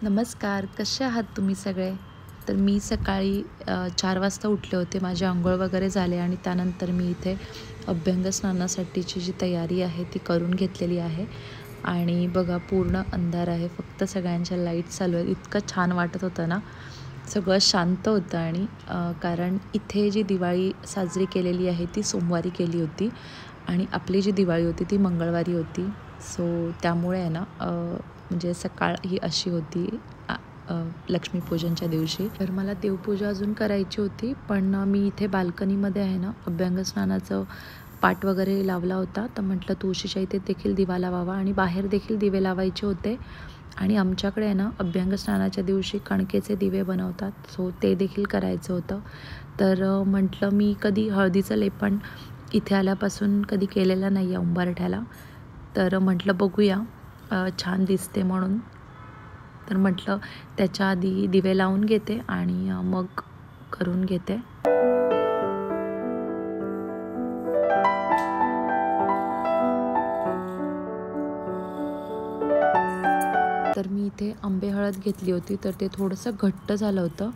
नमस्कार, कसे आहात तुम्ही सगळे? तर मी सकाळी 4 वाजता उठले होते. माझी अंघोळ वगैरे झाले आणि त्यानंतर मी इथे अभ्यंग स्नानासाठीची जी तयारी आहे ती करून घेतलेली आहे. आणि बघा पूर्ण अंधार आहे, फक्त सगळ्यांच्या लाईट चालू आहेत. इतकं छान वाटत होतं ना, सगळं शांत होतं. आणि कारण इथे जी दिवाळी साजरी केलेली आहे ती सोमवारी केली होती आणि आपली जी दिवाळी होती ती मंगळवारी होती. सो त्यामुळे आहे ना म्हणजे सकाळ ही अशी होती लक्ष्मीपूजनच्या दिवशी. तर मला देवपूजा अजून करायची होती, पण मी इथे बाल्कनीमध्ये आहे ना अभ्यंग स्नानाचं पाट वगैरे लावला होता. तर म्हटलं तुळशीच्या इथे देखील दिवा लावावा आणि बाहेर देखील दिवे लावायचे होते. आणि आमच्याकडे आहे ना अभ्यंग स्नानाच्या दिवशी कणकेचे दिवे बनवतात, सो ते देखील करायचं होतं. तर म्हटलं मी कधी हळदीचं लेपन इथे आल्यापासून कधी केलेलं नाही आहे उंबरठ्याला. तर म्हटलं बघूया, छान दिसते म्हणून. तर म्हटलं त्याच्या आधी दिवे लावून घेते आणि मग करून घेते. तर मी इथे आंबे हळद घेतली होती, तर ते थोडंसं घट्ट झालं होतं.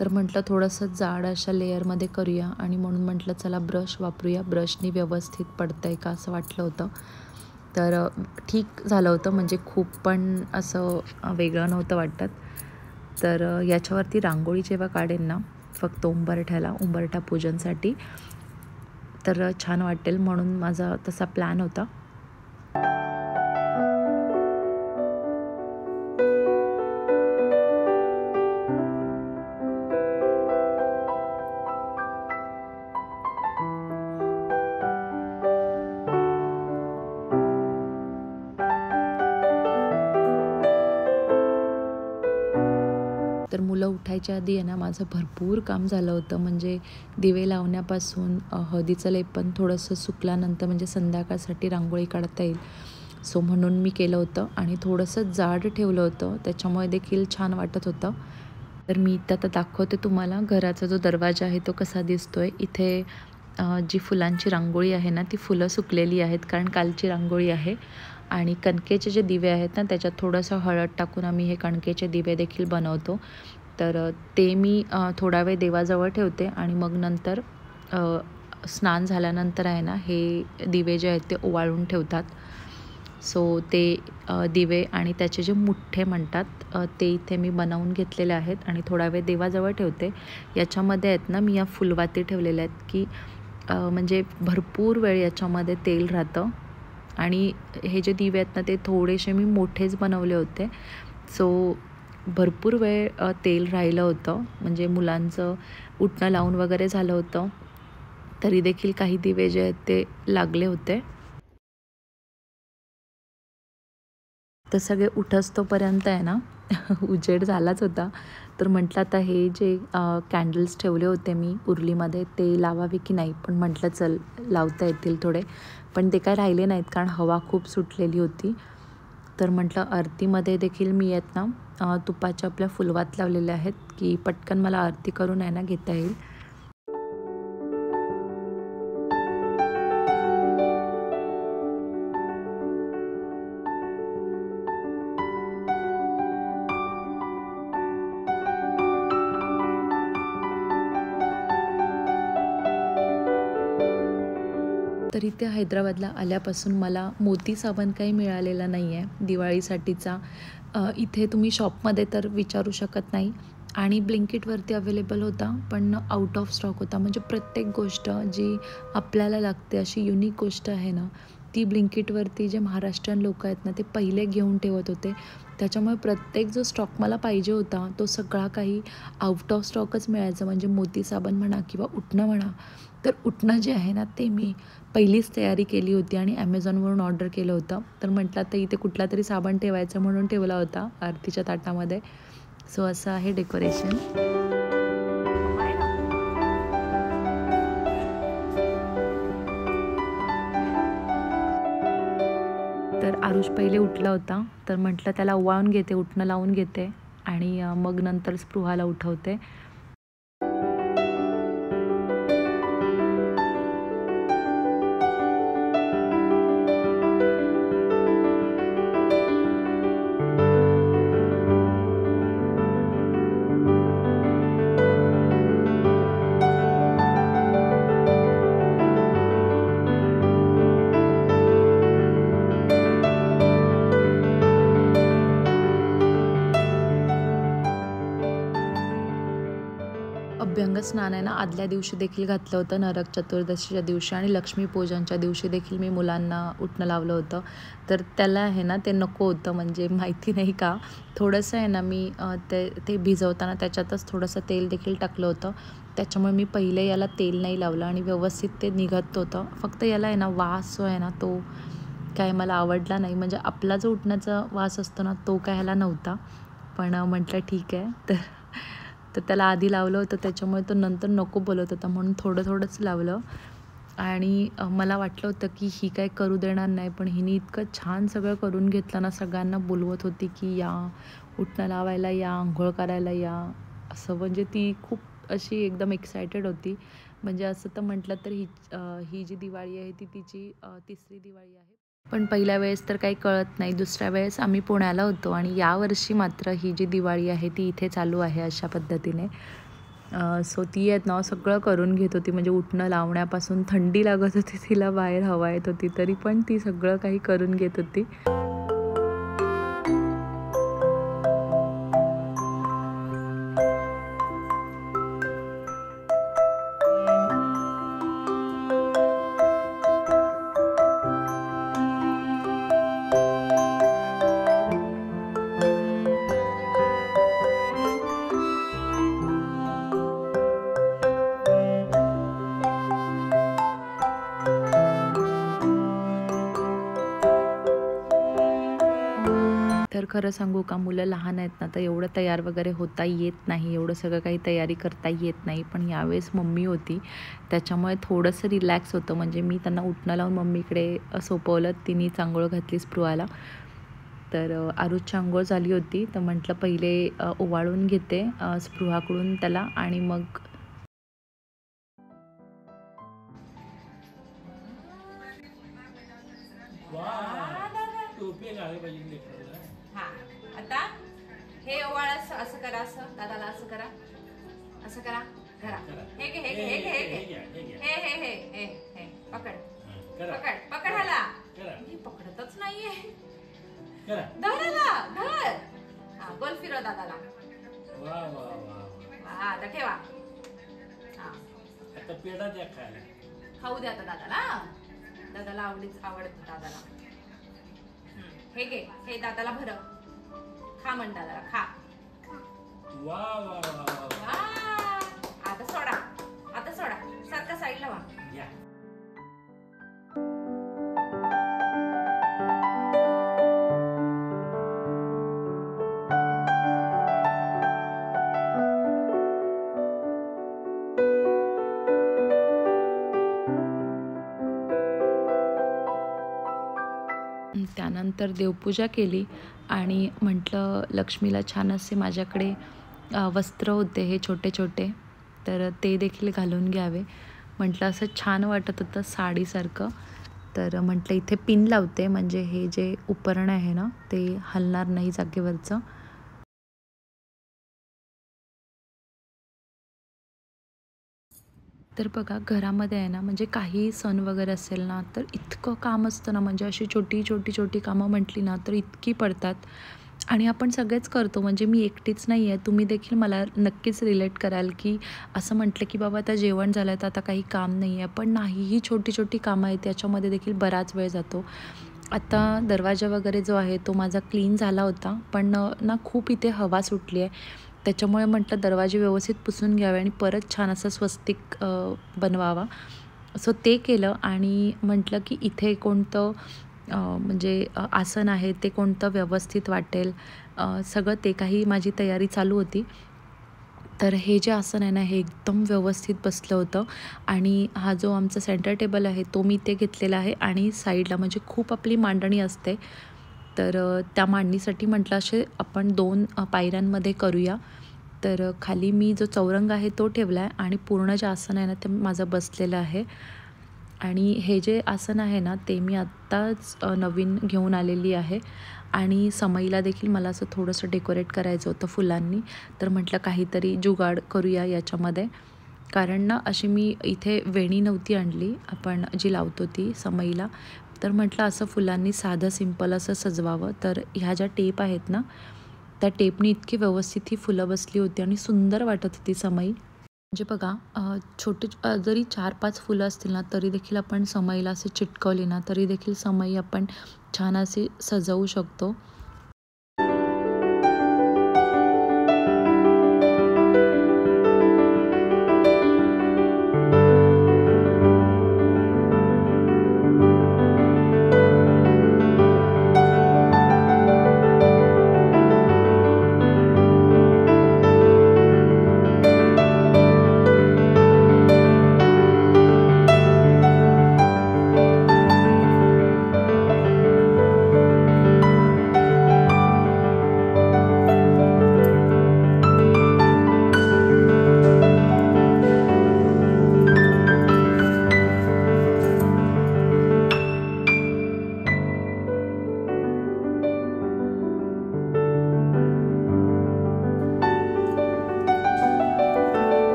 तर म्हटलं थोडंसं जाड अशा लेअरमध्ये करूया आणि म्हणून म्हटलं चला ब्रश वापरूया, ब्रशनी व्यवस्थित पडतं आहे का असं वाटलं होतं. तर ठीक झालं होतं, म्हणजे खूप पण असं वेगळं नव्हतं वाटत. तर याच्यावरती रांगोळी जेव्हा काढेन ना फक्त उंबरठा पूजनसाठी, तर छान वाटेल म्हणून माझा तसा प्लॅन होता. तर मुलं उठायच्या आधी आहे ना माझं भरपूर काम झालं होतं. म्हणजे दिवे लावण्यापासून हळदीचं लेपन थोडंसं सुकल्यानंतर म्हणजे संध्याकाळसाठी रांगोळी काढता येईल, सो म्हणून मी केलं होतं. आणि थोडंसं जाड ठेवलं होतं, त्याच्यामुळे देखील छान वाटत होतं. तर मी इथं आता दाखवते तुम्हाला घराचा जो दरवाजा आहे तो कसा दिसतो आहे. इथे जी फुलांची रांगोळी आहे ना ती फुलं सुकलेली आहेत, कारण कालची रांगोळी आहे. आणि कणकेचे जे दिवे आहेत ना त्याच्यात थोडंसं हळद टाकून आम्ही हे कणकेचे दिवे देखील बनवतो. तर ते मी थोडा वेळ देवाजवळ ठेवते आणि मग नंतर स्नान झाल्यानंतर आहे ना हे दिवे जे आहेत ते ओवाळून ठेवतात. सो ते दिवे आणि त्याचे जे मुठ्ठे म्हणतात ते इथे मी बनवून घेतलेले आहेत आणि थोडा वेळ देवाजवळ ठेवते. याच्यामध्ये आहेत ना मी या फुलवाती ठेवलेल्या आहेत, की म्हणजे भरपूर वेळ याच्यामध्ये तेल राहतं. आणि हे जे दिवे आहेत ना ते थोडेसे मी मोठेच बनवले होते, सो भरपूर वेळ तेल राहिलं होतं. म्हणजे मुलांचं उठणं लावून वगैरे झालं होतं, तरी देखील काही दिवे जे आहेत ते लागले होते. तर सगळे उठस्तोपर्यंत आहे ना उजेड झालाच होता. तर म्हटलं आता हे जे कॅन्डल्स ठेवले होते मी उरलीमध्ये ते लावावे की नाही, पण म्हटलं चल लावता येतील थोडे. पण ते काय राहिले नाहीत, कारण हवा खूप सुटलेली होती. तर म्हटलं आरतीमध्ये देखील मी आहेत ना तुपाच्या आपल्या फुलवात लावलेल्या आहेत, की पटकन मला आरती करून आहे ना घेता येईल. तर इथे हैदराबादला आल्यापासून मला मोती साबण काही मिळालेला नाही आहे दिवाळीसाठीचा. इथे तुम्ही शॉपमध्ये तर विचारू शकत नाही. आणि ब्लिंकिटवरती अवेलेबल होता, पण आउट ऑफ स्टॉक होता. म्हणजे प्रत्येक गोष्ट जी आपल्याला लागते अशी युनिक गोष्ट आहे ना ती ब्लिंकिटवरती जे महाराष्ट्रीयन लोकं आहेत ना ते पहिले घेऊन ठेवत होते. त्याच्यामुळे प्रत्येक जो स्टॉक मला पाहिजे होता तो सगळा काही आउट ऑफ स्टॉकच मिळायचा. म्हणजे मोती साबण म्हणा किंवा उटणं म्हणा, तर उटणं जे आहे ना ते मी पहिलीच तयारी केली होती आणि ॲमेझॉनवरून ऑर्डर केलं होतं. तर म्हटलं आता इथे कुठला तरी साबण ठेवायचा म्हणून ठेवला होता आरतीच्या ताटामध्ये. सो असं आहे डेकोरेशन. तर आरुष पहिले उठला होता, तर म्हटलं त्याला ओवाळून घेते, उटणं लावून घेते आणि मग नंतर स्पृहाला उठवते. अभ्यंग स्नान आहे ना आदल्या दिवशी देखील घातलं होतं, नरक चतुर्दशीच्या दिवशी आणि लक्ष्मीपूजनच्या दिवशी देखील मी मुलांना उटणं लावलं होतं. तर त्याला आहे ना ते नको होतं, म्हणजे माहिती नाही का थोडंसं आहे ना मी ते भिजवताना त्याच्यातच थोडंसं तेल देखील टाकलं होतं. त्याच्यामुळे मी पहिले याला तेल नाही लावलं आणि व्यवस्थित ते निघत होतं. फक्त याला आहे ना वास जो आहे ना तो काय मला आवडला नाही. म्हणजे आपला जो उटण्याचा वास असतो ना तो काय ह्याला नव्हता. पण म्हटलं ठीक आहे. तर त्याला आधी लावलं होतं त्याच्यामुळे तो नंतर नको बोलत होता म्हणून थोडंच लावलं. आणि मला वाटलं होतं की ही काय करू देणार नाही, पण हिने इतकं छान सगळं करून घेतलं ना, सगळ्यांना बोलवत होती की या उटणं लावायला या, अंघोळ करायला या, असं. म्हणजे ती खूप अशी एकदम एक्सायटेड होती. म्हणजे असं तर म्हटलं तर ही जी दिवाळी आहे ती तिची तिसरी दिवाळी आहे. पण पहिल्या वेळेस तर काही कळत नाही. दुसऱ्या वेळेस आम्ही पुण्याला होतो आणि यावर्षी मात्र ही जी दिवाळी आहे ती इथे चालू आहे अशा पद्धतीने. सो ती आहेत ना सगळं करून घेत होती. म्हणजे उटणं लावण्यापासून थंडी लागत होती तिला, बाहेर हवा येत होती, तरी पण ती सगळं काही करून घेत होती. तर खरं सांगू का, मुलं लहान आहेत ना तर एवढं तयार वगैरे होता येत नाही, एवढं सगळं काही तयारी करता येत नाही. पण यावेळेस मम्मी होती त्याच्यामुळे थोडंसं रिलॅक्स होतं. म्हणजे मी त्यांना उटणं लावून मम्मीकडे सोपवलं, तिने अंघोळ घातली स्पृहाला. तर आरुषची अंघोळ झाली होती, तर म्हटलं पहिले ओवाळून घेते स्पृहाकडून त्याला आणि मग हा आता हे ओवाळ असं करा, असं दादाला असं करा, असं करा, करा. हे घे हे घे हे घे हे घे हे हे हे हे हे पकड पकड पकड हाला. मी पकडतच नाहीये. धराला धर. हा गोल फिरव दादाला. वा वा वा. हा आता ठेवा. हा आता पेढा द्या खायला. खाऊ द्या आता दादाला. दादाला आवडतं दादाला. हे घे हे दादाला भरव. खा म्हण दादाला खा. वा वा वा वा. आता सोडा, आता सोडा, सारखा साईडला वा. त्यानंतर देवपूजा केली आणि म्हटलं लक्ष्मीला छान असे माझ्याकडे वस्त्र होते हे छोटे छोटे, तर ते देखील घालून घ्यावे. म्हटलं असं छान वाटत होतं साडीसारखं. तर म्हटलं इथे पिन लावते, म्हणजे हे जे उपरण आहे ना ते हलणार नाही जागेवरचं. तर बघा घरामध्ये आहे ना, म्हणजे काही सण वगैरे असेल ना तर इतकं काम असतं ना, म्हणजे अशी छोटी छोटी छोटी कामं म्हटली ना तर इतकी पडतात. आणि आपण सगळेच करतो, म्हणजे मी एकटीच नाही आहे. तुम्ही देखील मला नक्कीच रिलेट कराल, की असं म्हटलं की बाबा आता जेवण झालं तर आता काही काम नाही आहे. पण नाही, ही छोटी-छोटी कामं आहेत त्याच्यामध्ये देखील बराच वेळ जातो. आता दरवाजा वगैरे जो आहे तो माझा क्लीन झाला होता, पण ना खूप इथे हवा सुटली आहे. त्याच्यामुळे म्हटलं दरवाजे व्यवस्थित पुसून घ्यावे आणि परत छान असं स्वस्तिक बनवावा. सो ते केलं आणि म्हटलं की इथे कोणतं म्हणजे आसन आहे ते कोणतं व्यवस्थित वाटेल, सगळं ते काही माझी तयारी चालू होती. तर हे जे आसन आहे ना, हे एकदम व्यवस्थित बसलं होतं आणि हा जो आमचा सेंटर टेबल आहे तो मी इथे घेतलेला आहे आणि साईडला म्हणजे खूप आपली मांडणी असते, तर त्या मांडणीसाठी म्हटलं असे आपण 2 पायऱ्यांमध्ये करूया. तर खाली मी जो चौरंग आहे तो ठेवला आहे आणि पूर्ण जे आसन आहे ना ते माझं बसलेलं आहे. आणि हे जे आसन आहे ना ते मी आत्ताच नवीन घेऊन आलेली आहे आणि समईला देखील मला असं थोडंसं डेकोरेट करायचं होतं फुलांनी. तर म्हटलं काहीतरी जुगाड करूया याच्यामध्ये. कारण ना अशी मी इथे वेणी नव्हती आणली, आपण जी लावतो ती समईला. तर म्हटलं असं फुलांनी साधं सिंपल असं सजवावं. तर ह्या ज्या टेप आहेत ना, त्या टेपनी इतकी व्यवस्थित ही फुलं बसली होती आणि सुंदर वाटत होती समई. म्हणजे बघा, छोटे जरी 4-5 फुलं असतील ना तरी देखील आपण समईला असे चिटकवली ना तरी देखील समई आपण छान अशी सजवू शकतो.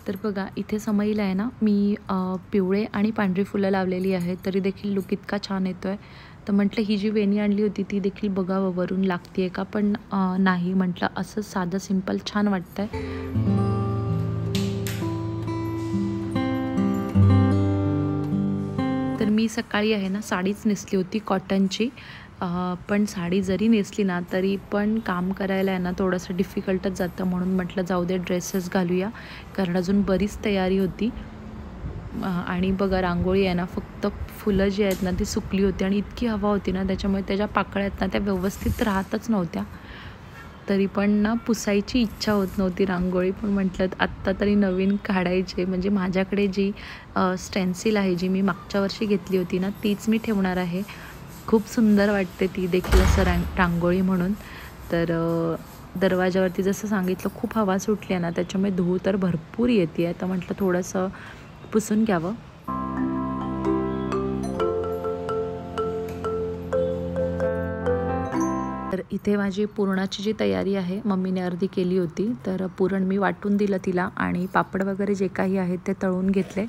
तर बघा इथे समईला आहे ना मी पिवळे आणि पांढरी फुलं लावलेली आहेत, तरी देखील लूक इतका छान येतो आहे. तर म्हटलं ही जी वेणी आणली होती ती देखील बघावं वरून लागते आहे का, पण नाही, म्हटलं असं साधं सिंपल छान वाटतं आहे. तर मी सकाळी आहे ना साडीच नेसली होती कॉटनची. पण साडी जरी नेसली ना तरी पण काम करायला आहे ना थोडंसं डिफिकल्टच जातं, म्हणून म्हटलं जाऊ दे ड्रेसेस घालूया, कारण अजून बरीच तयारी होती. आणि बघा रांगोळी आहे ना फक्त फुलं जी आहेत ना ती सुकली होती आणि इतकी हवा होती ना त्याच्यामुळे त्याच्या पाकळ्या आहेत ना त्या व्यवस्थित राहतच नव्हत्या. तरी पण ना पुसायची इच्छा होत नव्हती रांगोळी, पण म्हटलं आत्ता तरी नवीन काढायचे. म्हणजे माझ्याकडे जी स्टेन्सिल आहे जी मी मागच्या वर्षी घेतली होती ना तीच मी ठेवणार आहे. खूप सुंदर वाटते ती देखील असं रांगोळी म्हणून. तर दरवाजावरती जसं सांगितलं खूप हवा सुटली आहे ना त्याच्यामुळे धूळ तर भरपूर येते आहे, तर म्हटलं थोडंसं पुसून घ्यावं. तर इथे माझी पुरणाची जी तयारी आहे मम्मीने अर्धी केली होती, तर पुरण मी वाटून दिलं तिला आणि पापड वगैरे जे काही आहेत ते तळून घेतले.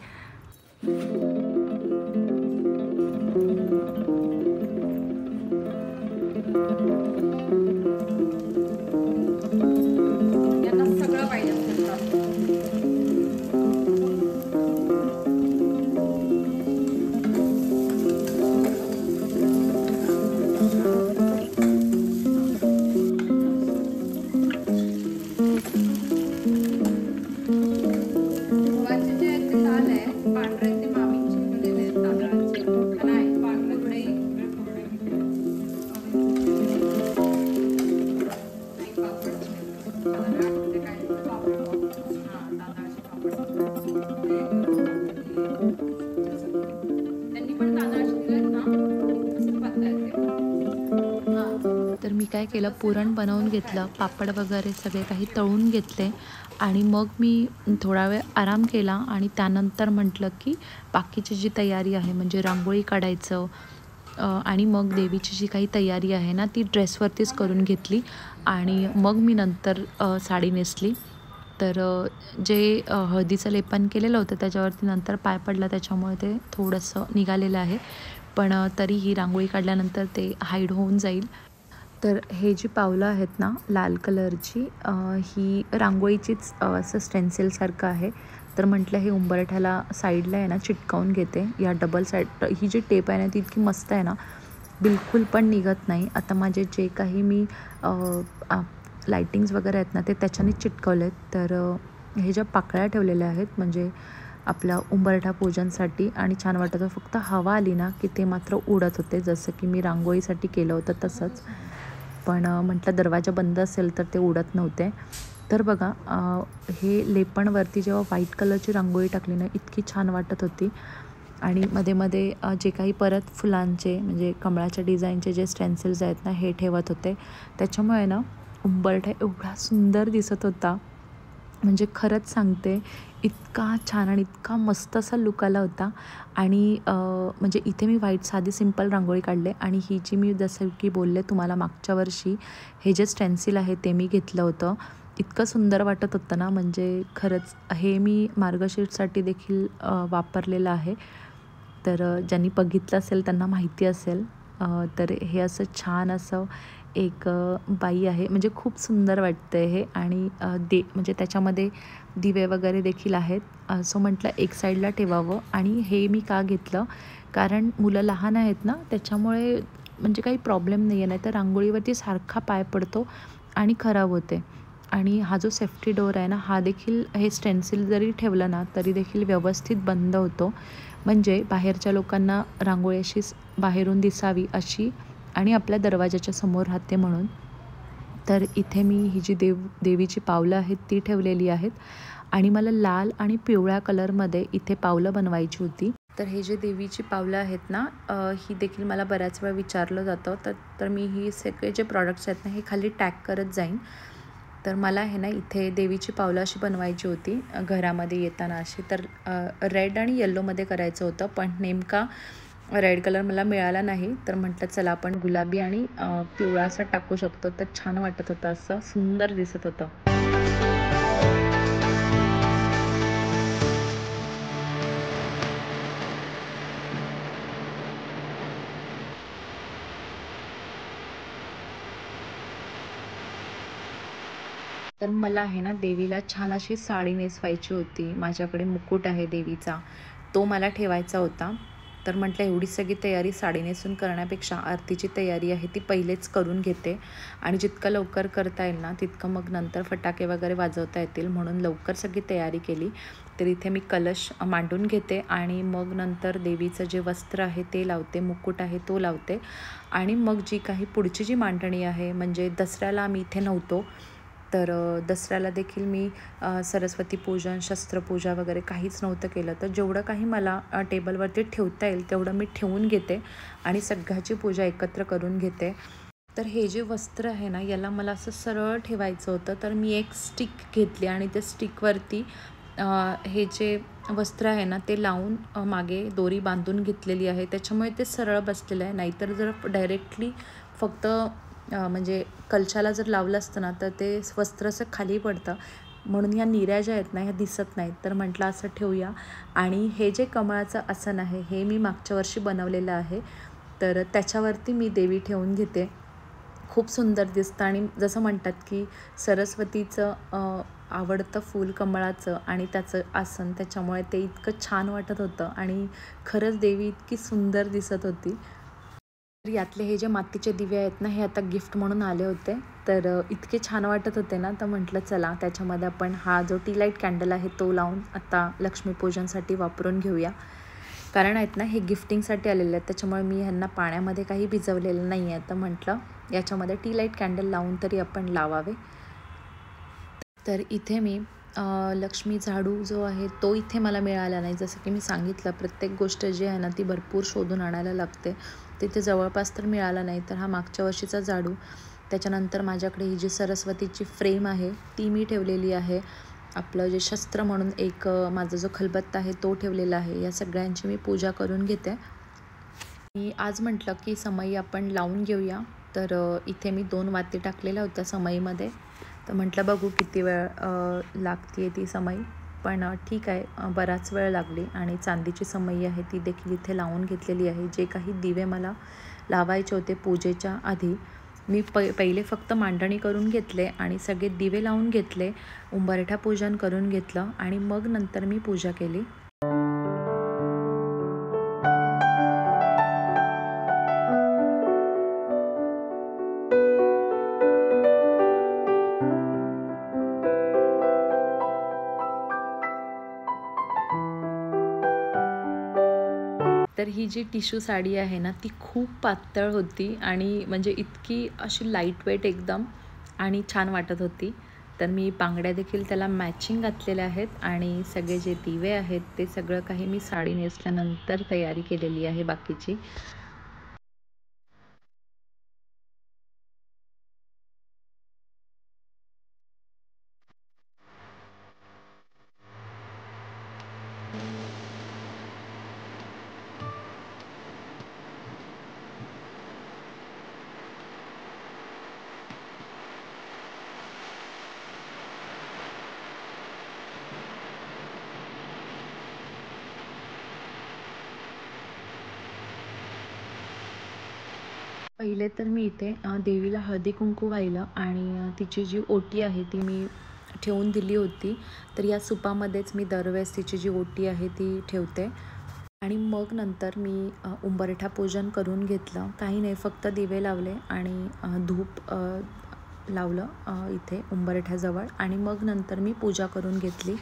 सगळं पाहिजे. तर मी काय केलं, पुरण बनवून घेतलं, पापड वगैरे सगळे काही तळून घेतले आणि मग मी थोडा वेळ आराम केला आणि त्यानंतर म्हटलं की बाकीची जी तयारी आहे म्हणजे रांगोळी काढायचं आणि मग देवीची जी काही तयारी आहे ना ती ड्रेसवरतीच करून घेतली आणि मग मी नंतर साडी नेसली. तर जे हळदीचं लेपन केलेलं होतं त्याच्यावरती नंतर पाय पडला त्याच्यामुळे ते थोडंसं निघालेलं आहे. पण तरीही रांगोळी काढल्यानंतर ते हाईड होऊन जाईल. तर हे जी पावलं आहेत ना लाल कलरची, ही रांगोळीचीच असं स्टेन्सिलसारखं आहे. तर म्हटलं हे उंबरठ्याला साईडला आहे ना चिटकावून घेते. या डबल साईड ही जी टेप आहे ना ती इतकी मस्त आहे ना, बिलकुल पण निघत नाही. आता माझे जे काही मी लाइटिंग्स वगैरे आहेत ना ते त्याच्याने चिटकवलेत. तर हे ज्या पाकळ्या ठेवलेल्या आहेत म्हणजे आपल्या उंबरठा पूजनसाठी, आणि छान वाटत होतं. फक्त हवा आली ना की ते मात्र उडत होते, जसं की मी रांगोळीसाठी केलं होतं तसंच. पण म्हटलं दरवाजा बंद असेल तर ते उडत नव्हते. तर बघा हे लेपणवरती जेव्हा व्हाईट कलरची रांगोळी टाकली ना इतकी छान वाटत होती. आणि मध्ये मध्ये जे काही परत फुलांचे म्हणजे कमळाच्या डिझाईनचे जे स्टेन्सिल्स आहेत ना हे ठेवत होते. त्याच्यामुळे ना उंबरठा एवढा सुंदर दिसत होता, म्हणजे खरंच सांगते इतका छान आणि इतका मस्त असा लुक आला होता. आणि म्हणजे इथे मी व्हाईट साधी सिंपल रांगोळी काढले, आणि ही जी मी जसं की बोलले तुम्हाला मागच्या वर्षी हे जे स्टेन्सिल आहे ते मी घेतलं होतं. इतकं सुंदर वाटत होतं ना, म्हणजे खरंच हे मी मार्गशीर्षसाठी देखील वापरलेलं आहे. तर ज्यांनी बघितलं असेल त्यांना माहिती असेल. तर हे असं छान असं एक बाई आहे, म्हणजे खूप सुंदर वाटतं हे. आणि म्हणजे त्याच्यामध्ये दिवे वगैरे देखील आहेत. सो म्हटलं एक साईडला ठेवावं. आणि हे मी का घेतलं, कारण मुलं लहान आहेत ना त्याच्यामुळे म्हणजे काही प्रॉब्लेम नाही आहे. नाही तर रांगोळीवरती सारखा पाय पडतो आणि खराब होते. आणि हा जो सेफ्टी डोअर आहे ना हा देखील हे स्टेन्सिल जरी ठेवलं ना तरी देखील व्यवस्थित बंद होतो. म्हणजे बाहेरच्या लोकांना रांगोळी अशी बाहेरून दिसावी अशी, आणि आपल्या दरवाजाच्या समोर राहते म्हणून. तर इथे मी ही जी देवीची पावलं आहेत ती ठेवलेली आहेत. आणि मला लाल आणि पिवळ्या कलरमध्ये इथे पावलं बनवायची होती. तर हे जे देवीची पावलं आहेत ना ही देखील मला बऱ्याच वेळा विचारलं जातं. तर मी ही सगळे जे प्रॉडक्ट्स आहेत ना हे खाली टॅग करत जाईन. तर मला हे ना इथे देवीची पावलं अशी बनवायची होती घरामध्ये येताना अशी. तर रेड आणि येल्लोमध्ये करायचं होतं, पण नेमका रेड कलर मला मिळाला नाही. तर म्हटलं चला आपण गुलाबी आणि पिवळा असं टाकू शकतो. तर छान वाटत होतं, असं सुंदर दिसत होतं. तर मला आहे ना देवीला छान अशी साडी नेसवायची होती. माझ्याकडे मुकुट आहे देवीचा, तो मला ठेवायचा होता. तर म्हटलं एवढी सगळी तयारी साडी नेसून करण्यापेक्षा आरतीची तयारी आहे ती पहिलेच करून घेते. आणि जितकं लवकर करता येईल ना तितकं मग नंतर फटाके वगैरे वाजवता येतील, म्हणून लवकर सगळी तयारी केली. तर इथे मी कलश मांडून घेते आणि मग नंतर देवीचं जे वस्त्र आहे ते लावते, मुकुट आहे तो लावते. आणि मग जी काही पुढची जी मांडणी आहे, म्हणजे दसऱ्याला आम्ही इथे नव्हतो, तर दसऱ्याला देखील मी सरस्वती पूजन, शस्त्रपूजा वगैरे काहीच नव्हतं केलं. तर जेवढं काही मला टेबलवरती ठेवता येईल तेवढं मी ठेवून घेते आणि सगळ्याची पूजा एकत्र करून घेते. तर हे जे वस्त्र आहे ना याला मला असं सरळ ठेवायचं होतं. तर मी एक स्टिक घेतली आणि त्या स्टिकवरती हे जे वस्त्र आहे ना ते लावून मागे दोरी बांधून घेतलेली आहे. त्याच्यामुळे ते सरळ बसलेलं आहे. नाहीतर जर डायरेक्टली फक्त म्हणजे कलशाला जर लावलं असतं ना तर ते वस्त्र असं खाली पडतं, म्हणून ह्या निऱ्या ज्या आहेत ना ह्या दिसत नाहीत. तर म्हटलं असं ठेवूया. आणि हे जे कमळाचं आसन आहे हे मी मागच्या वर्षी बनवलेलं आहे. तर त्याच्यावरती मी देवी ठेवून घेते. खूप सुंदर दिसतं. आणि जसं म्हणतात की सरस्वतीचं आवडतं फूल कमळाचं आणि त्याचं आसन, त्याच्यामुळे ते इतकं छान वाटत होतं आणि खरंच देवी इतकी सुंदर दिसत होती. तर यातले हे जे मातीचे दिवे आहेत ना हे आता गिफ्ट म्हणून आले होते. तर इतके छान वाटत होते ना, तर म्हटलं चला त्याच्यामध्ये आपण हा जो टी लाईट कॅन्डल आहे तो लावून आता लक्ष्मीपूजनसाठी वापरून घेऊया. कारण आहेत ना हे गिफ्टिंगसाठी आलेले आहेत, त्याच्यामुळे मी ह्यांना पाण्यामध्ये काही भिजवलेलं नाही आहे. तर म्हटलं याच्यामध्ये टी लाईट कॅन्डल लावून तरी आपण लावावे. तर इथे मी लक्ष्मी झाडू जो आहे तो इथे मला मिळाला नाही. जसं की मी सांगितलं प्रत्येक गोष्ट जी आहे ना ती भरपूर शोधून आणायला लागते. तिथे जवळपास तर मिळाला नाही. तर हा मागच्या वर्षीचा झाडू, त्याच्यानंतर माझ्याकडे ही जी सरस्वतीची फ्रेम आहे ती मी ठेवलेली आहे. आपलं जे शस्त्र म्हणून एक माझा जो खलबत्ता आहे तो ठेवलेला आहे. या सगळ्यांची मी पूजा करून घेते. मी आज म्हटलं की समई आपण लावून घेऊया. तर इथे मी 2 वाती टाकलेल्या होत्या समईमध्ये. तर म्हटलं बघू किती वेळ लागते ती समई. पण ठीक आहे, बराच वेळ लागली आणि चांदीची समई आहे ती देखील इथे लावून घेतलेली आहे. जे काही दिवे मला लावायचे होते पूजेच्या आधी मी पहिले फक्त मांडणी करून घेतले आणि सगळे दिवे लावून घेतले, उंबरठा पूजन करून घेतलं आणि मग नंतर मी पूजा केली. तर ही जी टिश्यू साडी आहे ना ती खूप पातळ होती आणि म्हणजे इतकी अशी लाईट वेट एकदम आणि छान वाटत होती. तर मी बांगड्या देखील त्याला मॅचिंग घातलेल्या आहेत आणि सगळे जे दिवे आहेत ते सगळं काही मी साडी नेसल्यानंतर तयारी केलेली आहे बाकीची. पहिले तर मी इथे देवीला हळदी कुंकू वाहिलं आणि तिची जी ओटी आहे ती मी ठेवून दिली होती. तर या सुपामध्येच मी दरवेळेस तिची जी ओटी आहे ती ठेवते आणि मग नंतर मी उंबरठा पूजन करून घेतलं. काही नाही, फक्त दिवे लावले आणि धूप लावलं इथे उंबरठ्याजवळ आणि मग नंतर मी पूजा करून घेतली.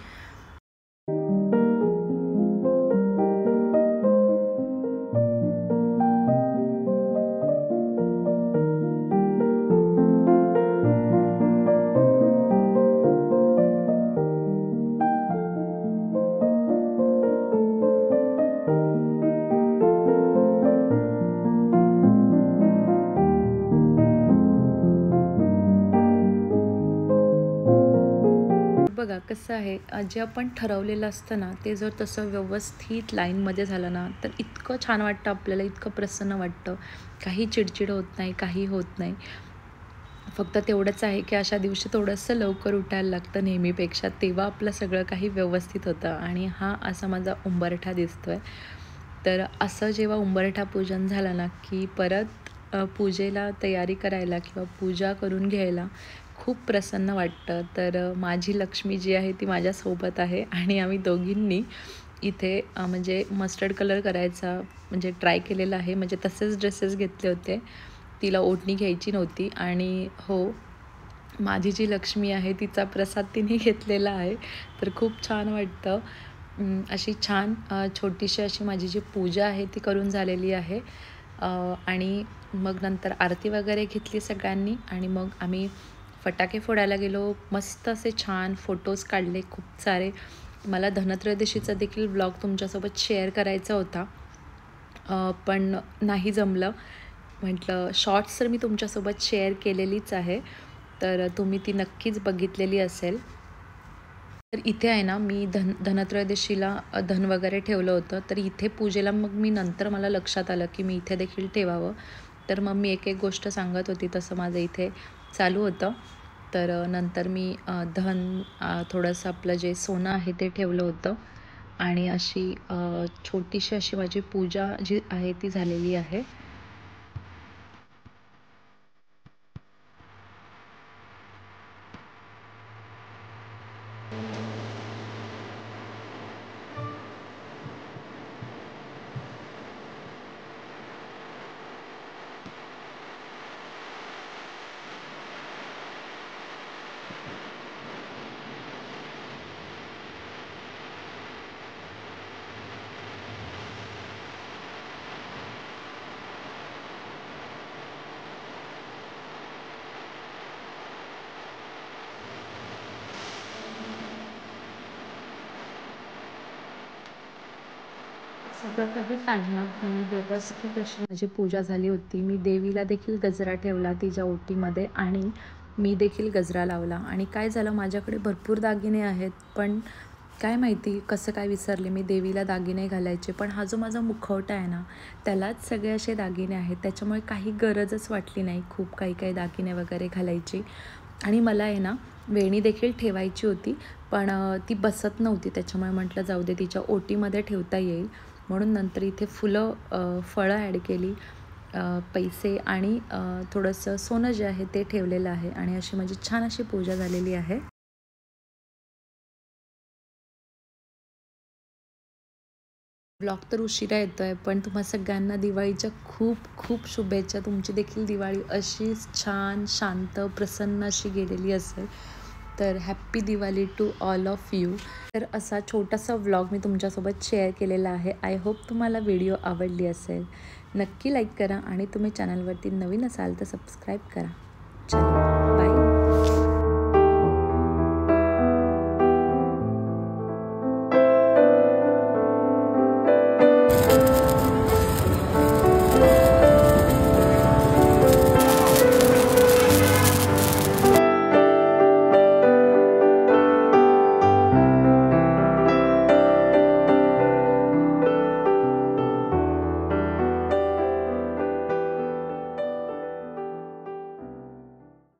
बघा कसं आहे, जे आपण ठरवलेलं असतं ना ते जर तसं व्यवस्थित लाईनमध्ये झालं ना तर इतकं छान वाटतं आपल्याला, इतकं प्रसन्न वाटतं. काही चिडचिड होत नाही, काही होत नाही. फक्त तेवढंच आहे की अशा दिवशी थोडंसं लवकर उठायला लागतं नेहमीपेक्षा, तेव्हा आपलं सगळं काही व्यवस्थित होतं. आणि हा असा माझा उंबरठा दिसतो आहे. तर असं जेव्हा उंबरठा पूजन झालं ना की परत पूजेला तयारी करायला किंवा पूजा करून घ्यायला खूप प्रसन्न वाटतं. तर माझी लक्ष्मी जी आहे ती माझ्यासोबत आहे आणि आम्ही दोघींनी इथे म्हणजे मस्टर्ड कलर करायचा म्हणजे ट्राय केलेला आहे. म्हणजे तसेच ड्रेसेस घेतले होते, तिला ओढणी घ्यायची नव्हती. आणि हो, माझी जी लक्ष्मी आहे तिचा प्रसाद तिने घेतलेला आहे. तर खूप छान वाटतं. अशी छान छोटीशी अशी माझी जी पूजा आहे ती करून झालेली आहे. आणि मग नंतर आरती वगैरे घेतली सगळ्यांनी आणि मग आम्ही फटाके फोडायला गेलो. मस्त असे छान फोटोज काढले खूप सारे. मला धनत्रयोदशीचा देखील ब्लॉग तुमच्यासोबत शेअर करायचा होता, पण नाही जमलं. म्हटलं शॉर्ट्स तर मी तुमच्यासोबत शेअर केलेलीच आहे, तर तुम्ही ती नक्कीच बघितलेली असेल. तर इथे आहे ना मी धनत्रयोदशीला धन वगैरे ठेवलं होतं. तर इथे पूजेला मग मी नंतर मला लक्षात आलं की मी इथे देखील ठेवावं. तर मग मी एक एक गोष्ट सांगत होती तसं माझं इथे चालू होतं. तर नंतर मी धन थोडंसं आपलं जे सोनं आहे ते ठेवलं होतं आणि अशी छोटीशी अशी माझी पूजा जी आहे ती झालेली आहे. सगळं काही काढणं व्यवस्थित अशी माझी पूजा झाली होती. मी देवीला देखील गजरा ठेवला तिच्या ओटीमध्ये आणि मी देखील गजरा लावला. आणि काय झालं, माझ्याकडे भरपूर दागिने आहेत, पण काय माहिती कसं काय विसरले मी देवीला दागिने घालायचे. पण हा जो माझा मुखवटा आहे ना त्यालाच सगळे असे दागिने आहेत, त्याच्यामुळे काही गरजच वाटली नाही खूप काही काही दागिने वगैरे घालायची. आणि मला आहे ना वेणी देखील ठेवायची होती, पण ती बसत नव्हती. त्याच्यामुळे म्हटलं जाऊ दे, तिच्या ओटीमध्ये ठेवता येईल. म्हणून नंतर इथे फुलं फळं ॲड केली, पैसे आणि थोडंसं सोनं जे आहे ते ठेवलेलं आहे आणि अशी माझी छान अशी पूजा झालेली आहे. ब्लॉग तर उशिरा येतो आहे, पण तुम्हा सगळ्यांना दिवाळीच्या खूप खूप शुभेच्छा. तुमची देखील दिवाळी अशीच छान, शांत, प्रसन्न अशी गेलेली असेल. तर happy Diwali to all of you. तर असा छोटासा व्लॉग मी तुमच्यासोबत शेअर केलेला आहे. आय होप तुम्हाला व्हिडिओ आवडली असेल. नक्की लाईक करा आणि तुम्ही चॅनलवरती नवीन असाल तर सबस्क्राईब करा. चला बाय.